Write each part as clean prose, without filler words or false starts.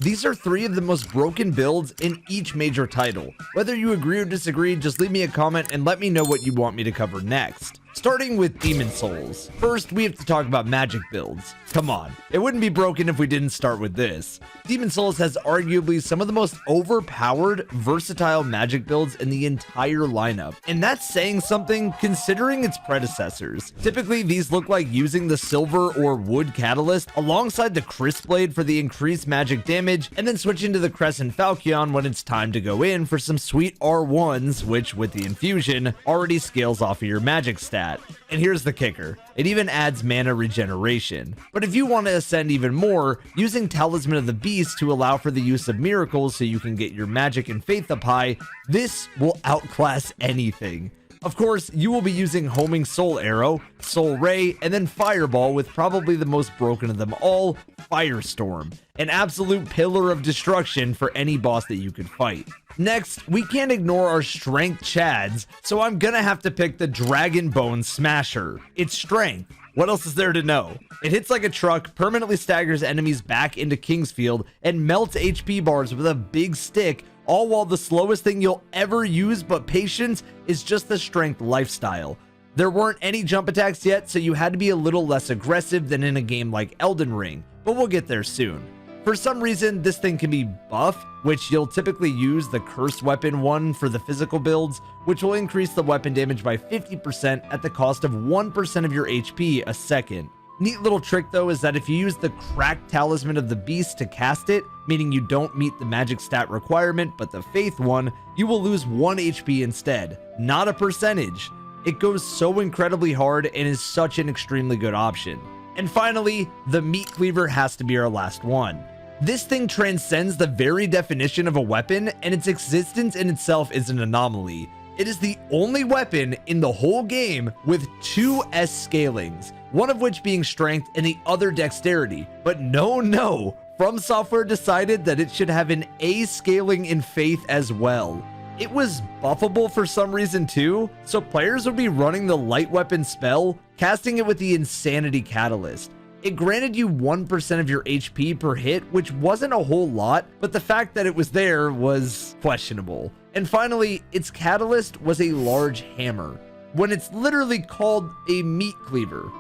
These are 3 of the most broken builds in each major title. Whether you agree or disagree, just leave me a comment and let me know what you want me to cover next. Starting with Demon Souls. First, we have to talk about magic builds. Come on, it wouldn't be broken if we didn't start with this. Demon Souls has arguably some of the most overpowered, versatile magic builds in the entire lineup. And that's saying something considering its predecessors. Typically, these look like using the silver or wood catalyst alongside the crisp blade for the increased magic damage, and then switching to the crescent falchion when it's time to go in for some sweet R1s, which with the infusion already scales off of your magic stat. And here's the kicker, it even adds mana regeneration. But if you want to ascend even more, using Talisman of the Beast to allow for the use of miracles so you can get your magic and faith up high, this will outclass anything. Of course, you will be using Homing Soul Arrow, Soul Ray, and then Fireball with probably the most broken of them all, Firestorm, an absolute pillar of destruction for any boss that you could fight. Next, we can't ignore our strength chads, so I'm gonna have to pick the Dragon Bone Smasher. It's strength. What else is there to know? It hits like a truck, permanently staggers enemies back into Kingsfield, and melts HP bars with a big stick, all while the slowest thing you'll ever use but patience is just the strength lifestyle. There weren't any jump attacks yet, so you had to be a little less aggressive than in a game like Elden Ring, but we'll get there soon. For some reason, this thing can be buffed, which you'll typically use the cursed weapon one for the physical builds, which will increase the weapon damage by 50% at the cost of 1% of your HP a second. Neat little trick though is that if you use the cracked Talisman of the Beast to cast it, meaning you don't meet the magic stat requirement but the faith one, you will lose 1 HP instead, not a percentage. It goes so incredibly hard and is such an extremely good option. And finally, the Meat Cleaver has to be our last one. This thing transcends the very definition of a weapon, and its existence in itself is an anomaly. It is the only weapon in the whole game with 2 S scalings, one of which being strength and the other dexterity. But no, FromSoftware decided that it should have an A scaling in faith as well. It was buffable for some reason too, so players would be running the light weapon spell, casting it with the Insanity Catalyst. It granted you 1% of your HP per hit, which wasn't a whole lot, but the fact that it was there was questionable. And finally, its catalyst was a large hammer, when it's literally called a meat cleaver,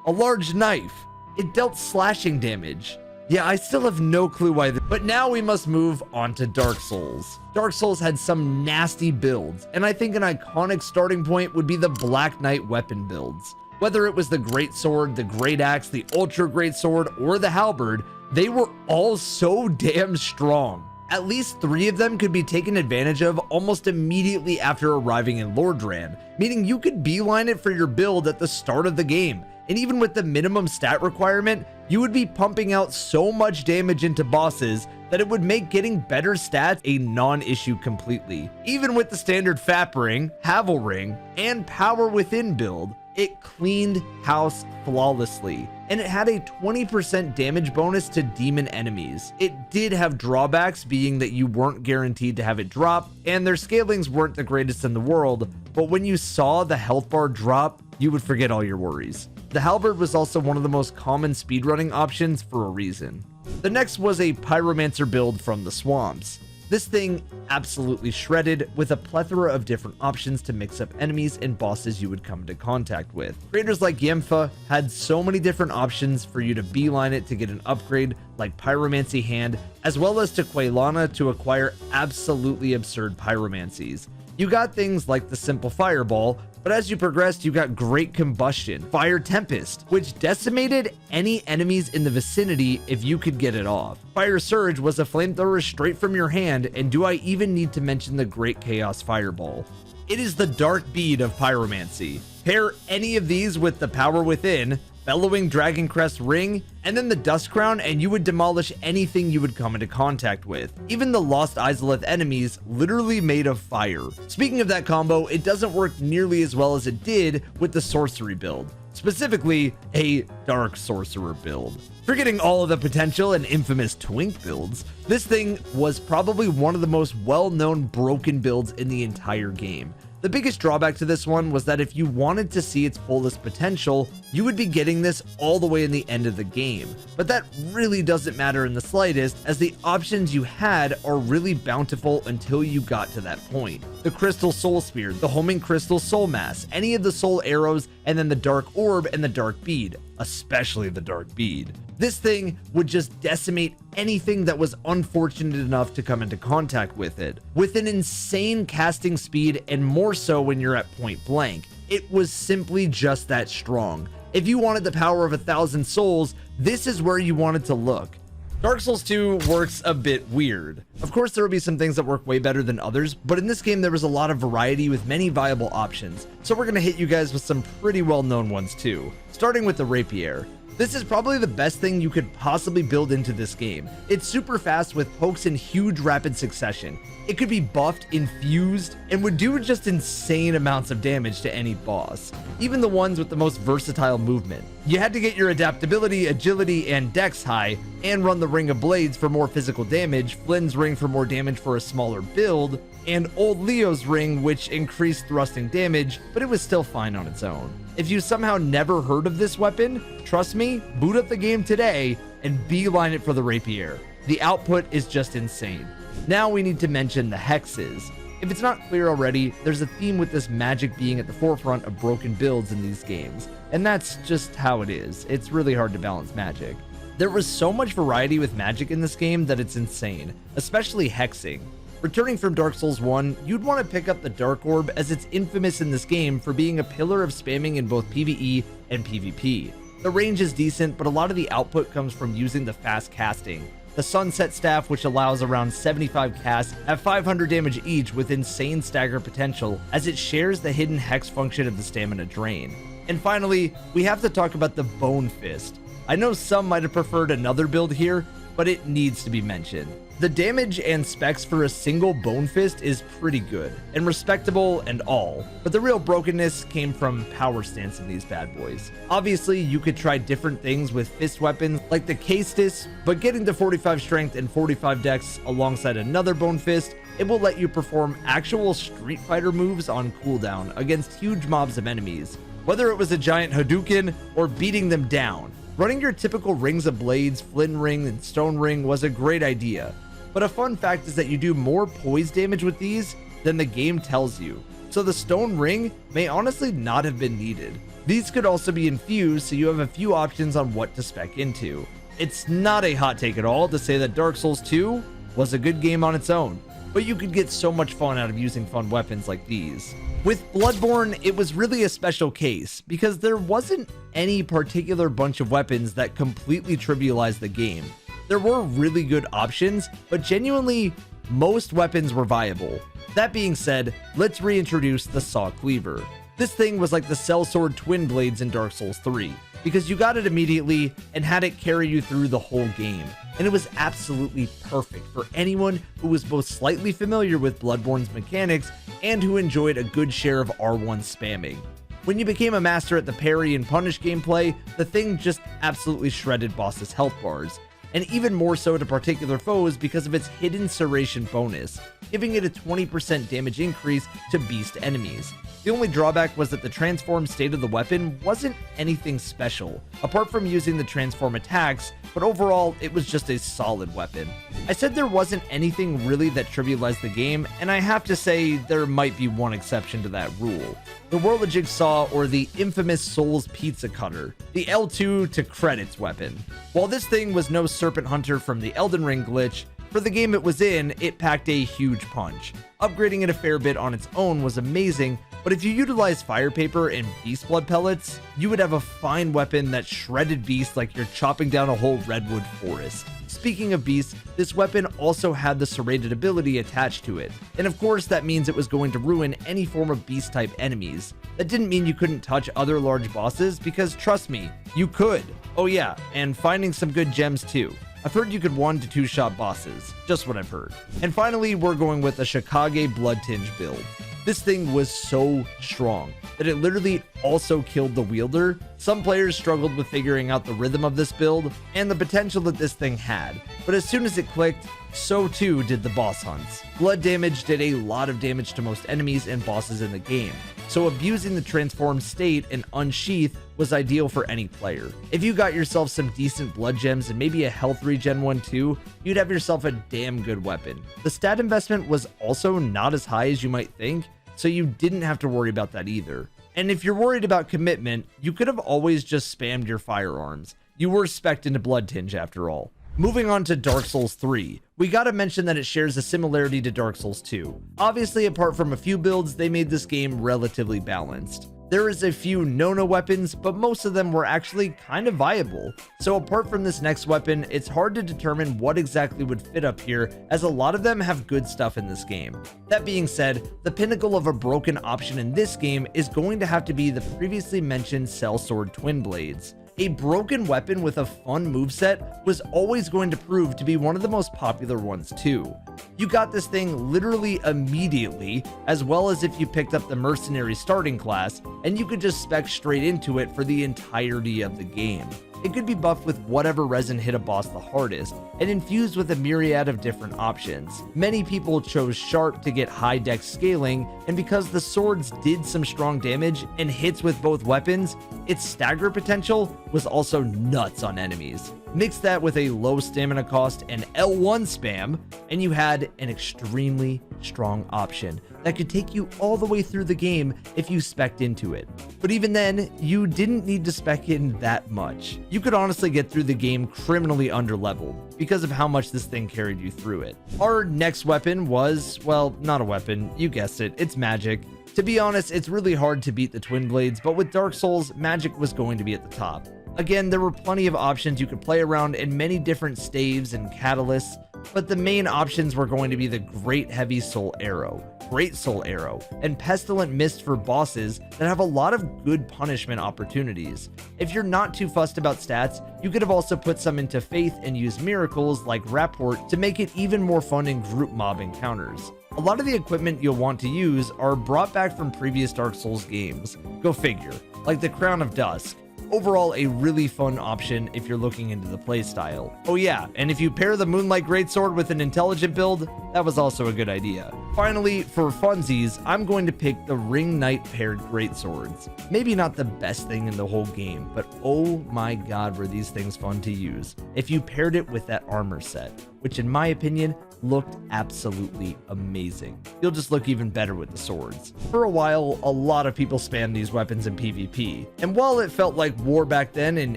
a large knife. It dealt slashing damage. Yeah, I still have no clue why, but now we must move on to Dark Souls. Dark Souls had some nasty builds, and I think an iconic starting point would be the Black Knight weapon builds. Whether it was the Great Sword, the Great Axe, the Ultra Great Sword, or the Halberd, they were all so damn strong. At least 3 of them could be taken advantage of almost immediately after arriving in Lordran, meaning you could beeline it for your build at the start of the game. And even with the minimum stat requirement, you would be pumping out so much damage into bosses that it would make getting better stats a non-issue completely. Even with the standard Fap Ring, Havel Ring, and Power Within build, it cleaned house flawlessly, and it had a 20% damage bonus to demon enemies. It did have drawbacks, being that you weren't guaranteed to have it drop, and their scalings weren't the greatest in the world, but when you saw the health bar drop, you would forget all your worries. The Halberd was also one of the most common speedrunning options for a reason. The next was a Pyromancer build from the swamps. This thing absolutely shredded, with a plethora of different options to mix up enemies and bosses you would come into contact with. Creators like Yempha had so many different options for you to beeline it to get an upgrade like Pyromancy Hand, as well as to Quailana to acquire absolutely absurd pyromancies. You got things like the simple Fireball, but as you progressed, you got Great Combustion, Fire Tempest, which decimated any enemies in the vicinity if you could get it off. Fire Surge was a flamethrower straight from your hand, and do I even need to mention the Great Chaos Fireball? It is the dark bead of pyromancy. Pair any of these with the Power Within, Bellowing Dragon Crest Ring, and then the Dust Crown, and you would demolish anything you would come into contact with. Even the Lost Izalith enemies literally made of fire. Speaking of that combo, it doesn't work nearly as well as it did with the Sorcery build, specifically a Dark Sorcerer build. Forgetting all of the potential and infamous Twink builds, this thing was probably one of the most well-known broken builds in the entire game. The biggest drawback to this one was that if you wanted to see its fullest potential, you would be getting this all the way in the end of the game. But that really doesn't matter in the slightest, as the options you had are really bountiful until you got to that point. The Crystal Soul Spear, the Homing Crystal Soul Mass, any of the Soul Arrows, and then the Dark Orb and the Dark Bead, especially the Dark Bead. This thing would just decimate anything that was unfortunate enough to come into contact with it, with an insane casting speed, and more so when you're at point blank. It was simply just that strong. If you wanted the power of 1,000 souls, this is where you wanted to look. Dark Souls 2 works a bit weird. Of course, there will be some things that work way better than others, but in this game there was a lot of variety with many viable options, so we're going to hit you guys with some pretty well-known ones too. Starting with the Rapier. This is probably the best thing you could possibly build into this game. It's super fast with pokes in huge rapid succession. It could be buffed, infused, and would do just insane amounts of damage to any boss, even the ones with the most versatile movement. You had to get your adaptability, agility, and dex high, and run the Ring of Blades for more physical damage, Flynn's Ring for more damage for a smaller build, and Old Leo's Ring, which increased thrusting damage, but it was still fine on its own. If you somehow never heard of this weapon, trust me, boot up the game today and beeline it for the Rapier. The output is just insane. Now we need to mention the hexes. If it's not clear already, there's a theme with this magic being at the forefront of broken builds in these games, and that's just how it is. It's really hard to balance magic. There was so much variety with magic in this game that it's insane, especially hexing. Returning from Dark Souls 1, you'd want to pick up the Dark Orb, as it's infamous in this game for being a pillar of spamming in both PvE and PvP. The range is decent, but a lot of the output comes from using the fast casting. The Sunset Staff, which allows around 75 casts at 500 damage each with insane stagger potential, as it shares the hidden hex function of the stamina drain. And finally, we have to talk about the Bone Fist. I know some might have preferred another build here, but it needs to be mentioned. The damage and specs for a single Bone Fist is pretty good, and respectable and all, but the real brokenness came from power stance in these bad boys. Obviously, you could try different things with fist weapons like the Castus, but getting to 45 strength and 45 dex alongside another Bone Fist, it will let you perform actual Street Fighter moves on cooldown against huge mobs of enemies, whether it was a giant Hadouken or beating them down. Running your typical Rings of Blades, Flynn Ring, and Stone Ring was a great idea, but a fun fact is that you do more poise damage with these than the game tells you, so the Stone Ring may honestly not have been needed. These could also be infused, so you have a few options on what to spec into. It's not a hot take at all to say that Dark Souls 2 was a good game on its own, but you could get so much fun out of using fun weapons like these. With Bloodborne, it was really a special case because there wasn't any particular bunch of weapons that completely trivialized the game. There were really good options, but genuinely, most weapons were viable. That being said, let's reintroduce the Saw Cleaver. This thing was like the Sellsword Twin Blades in Dark Souls 3, because you got it immediately and had it carry you through the whole game, and it was absolutely perfect for anyone who was both slightly familiar with Bloodborne's mechanics and who enjoyed a good share of R1 spamming. When you became a master at the parry and punish gameplay, the thing just absolutely shredded bosses' health bars, and even more so to particular foes because of its hidden serration bonus, giving it a 20% damage increase to beast enemies. The only drawback was that the transform state of the weapon wasn't anything special, apart from using the transform attacks, but overall it was just a solid weapon. I said there wasn't anything really that trivialized the game, and I have to say there might be one exception to that rule. The Whirl of Jigsaw, or the infamous Souls Pizza Cutter, the L2 to credits weapon. While this thing was no Serpent Hunter from the Elden Ring glitch, for the game it was in, it packed a huge punch. Upgrading it a fair bit on its own was amazing, but if you utilize fire paper and beast blood pellets, you would have a fine weapon that shredded beasts like you're chopping down a whole redwood forest. Speaking of beasts, this weapon also had the serrated ability attached to it, and of course that means it was going to ruin any form of beast type enemies. That didn't mean you couldn't touch other large bosses, because trust me, you could. Oh yeah, and finding some good gems too. I've heard you could 1 to 2 shot bosses, just what I've heard. And finally, we're going with a Shikage Blood Tinge build. This thing was so strong that it literally also killed the wielder. Some players struggled with figuring out the rhythm of this build and the potential that this thing had, but as soon as it clicked, so too did the boss hunts. Blood damage did a lot of damage to most enemies and bosses in the game, so abusing the transformed state and unsheath was ideal for any player. If you got yourself some decent blood gems and maybe a health regen one too, you'd have yourself a damn good weapon. The stat investment was also not as high as you might think, so you didn't have to worry about that either. And if you're worried about commitment, you could have always just spammed your firearms. You were spec'd into Blood Tinge after all. Moving on to Dark Souls 3, we gotta mention that it shares a similarity to Dark Souls 2. Obviously, apart from a few builds, they made this game relatively balanced. There is a few no-no weapons, but most of them were actually kind of viable. So apart from this next weapon, it's hard to determine what exactly would fit up here, as a lot of them have good stuff in this game. That being said, the pinnacle of a broken option in this game is going to have to be the previously mentioned Sellsword Twin Blades. A broken weapon with a fun moveset was always going to prove to be one of the most popular ones too. You got this thing literally immediately, as well as if you picked up the mercenary starting class, and you could just spec straight into it for the entirety of the game. It could be buffed with whatever resin hit a boss the hardest, and infused with a myriad of different options. Many people chose Sharp to get high dex scaling, and because the swords did some strong damage and hits with both weapons, its stagger potential was also nuts on enemies. Mix that with a low stamina cost and L1 spam, and you had an extremely strong option that could take you all the way through the game if you spec'd into it. But even then, you didn't need to spec in that much. You could honestly get through the game criminally underleveled because of how much this thing carried you through it. Our next weapon was, well, not a weapon, you guessed it, it's magic. To be honest, it's really hard to beat the Twin Blades, but with Dark Souls, magic was going to be at the top. Again, there were plenty of options you could play around and many different staves and catalysts, but the main options were going to be the Great Heavy Soul Arrow, Great Soul Arrow, and Pestilent Mist for bosses that have a lot of good punishment opportunities. If you're not too fussed about stats, you could have also put some into Faith and used miracles like Rapport to make it even more fun in group mob encounters. A lot of the equipment you'll want to use are brought back from previous Dark Souls games. Go figure, like the Crown of Dusk. Overall, a really fun option if you're looking into the playstyle. Oh yeah, and if you pair the Moonlight Greatsword with an intelligent build, that was also a good idea. Finally, for funsies, I'm going to pick the Ring Knight paired Greatswords. Maybe not the best thing in the whole game, but oh my god were these things fun to use if you paired it with that armor set, which in my opinion looked absolutely amazing. You'll just look even better with the swords. For a while, a lot of people spammed these weapons in PvP, and while it felt like war back then in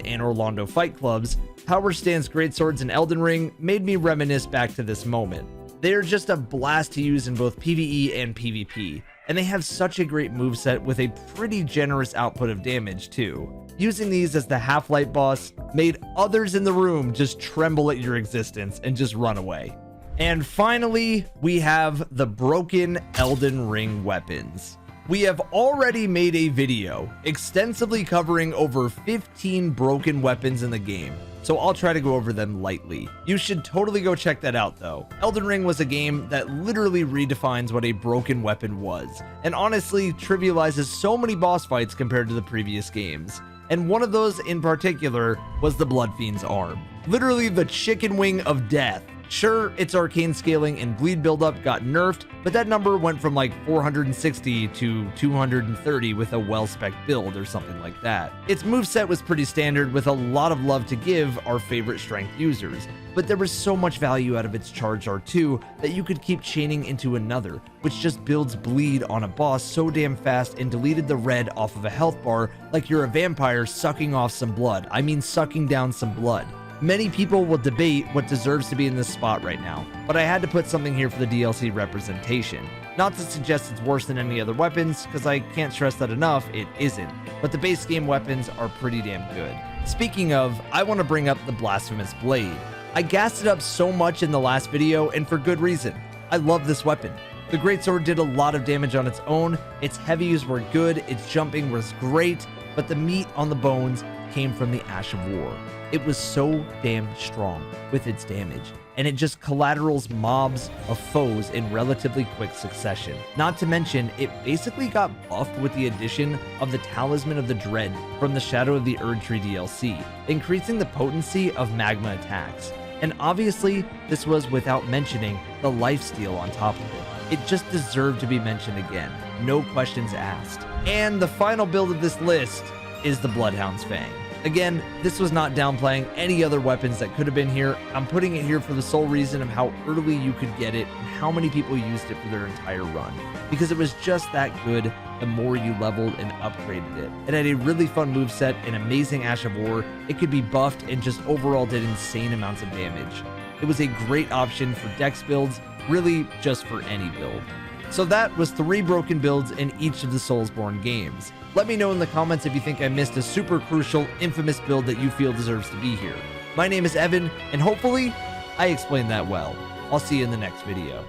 Anor Londo fight clubs, Power Stance Greatswords in Elden Ring made me reminisce back to this moment. They're just a blast to use in both PvE and PvP, and they have such a great moveset with a pretty generous output of damage too. Using these as the Half-Light boss made others in the room just tremble at your existence and just run away. And finally, we have the broken Elden Ring weapons. We have already made a video extensively covering over 15 broken weapons in the game, so I'll try to go over them lightly. You should totally go check that out though. Elden Ring was a game that literally redefines what a broken weapon was, and honestly trivializes so many boss fights compared to the previous games. And one of those in particular was the Blood Fiend's arm. Literally the chicken wing of death. Sure, its arcane scaling and bleed buildup got nerfed, but that number went from like 460 to 230 with a well-spec'd build or something like that. Its moveset was pretty standard with a lot of love to give our favorite strength users, but there was so much value out of its charge R2 that you could keep chaining into another, which just builds bleed on a boss so damn fast and deleted the red off of a health bar like you're a vampire sucking off some blood. I mean sucking down some blood. Many people will debate what deserves to be in this spot right now, but I had to put something here for the DLC representation. Not to suggest it's worse than any other weapons, because I can't stress that enough, it isn't, but the base game weapons are pretty damn good. Speaking of, I want to bring up the Blasphemous Blade. I gassed it up so much in the last video, and for good reason. I love this weapon. The Greatsword did a lot of damage on its own, its heavies were good, its jumping was great, but the meat on the bones came from the Ash of War. It was so damn strong with its damage, and it just collaterals mobs of foes in relatively quick succession. Not to mention, it basically got buffed with the addition of the Talisman of the Dread from the Shadow of the Erdtree DLC, increasing the potency of magma attacks. And obviously, this was without mentioning the lifesteal on top of it. It just deserved to be mentioned again, no questions asked. And the final build of this list is the Bloodhound's Fang. Again, this was not downplaying any other weapons that could have been here. I'm putting it here for the sole reason of how early you could get it and how many people used it for their entire run. Because it was just that good the more you leveled and upgraded it. It had a really fun moveset, an amazing Ash of War, it could be buffed, and just overall did insane amounts of damage. It was a great option for dex builds, really just for any build. So that was 3 broken builds in each of the SoulsBorne games. Let me know in the comments if you think I missed a super crucial, infamous build that you feel deserves to be here. My name is Evan, and hopefully, I explained that well. I'll see you in the next video.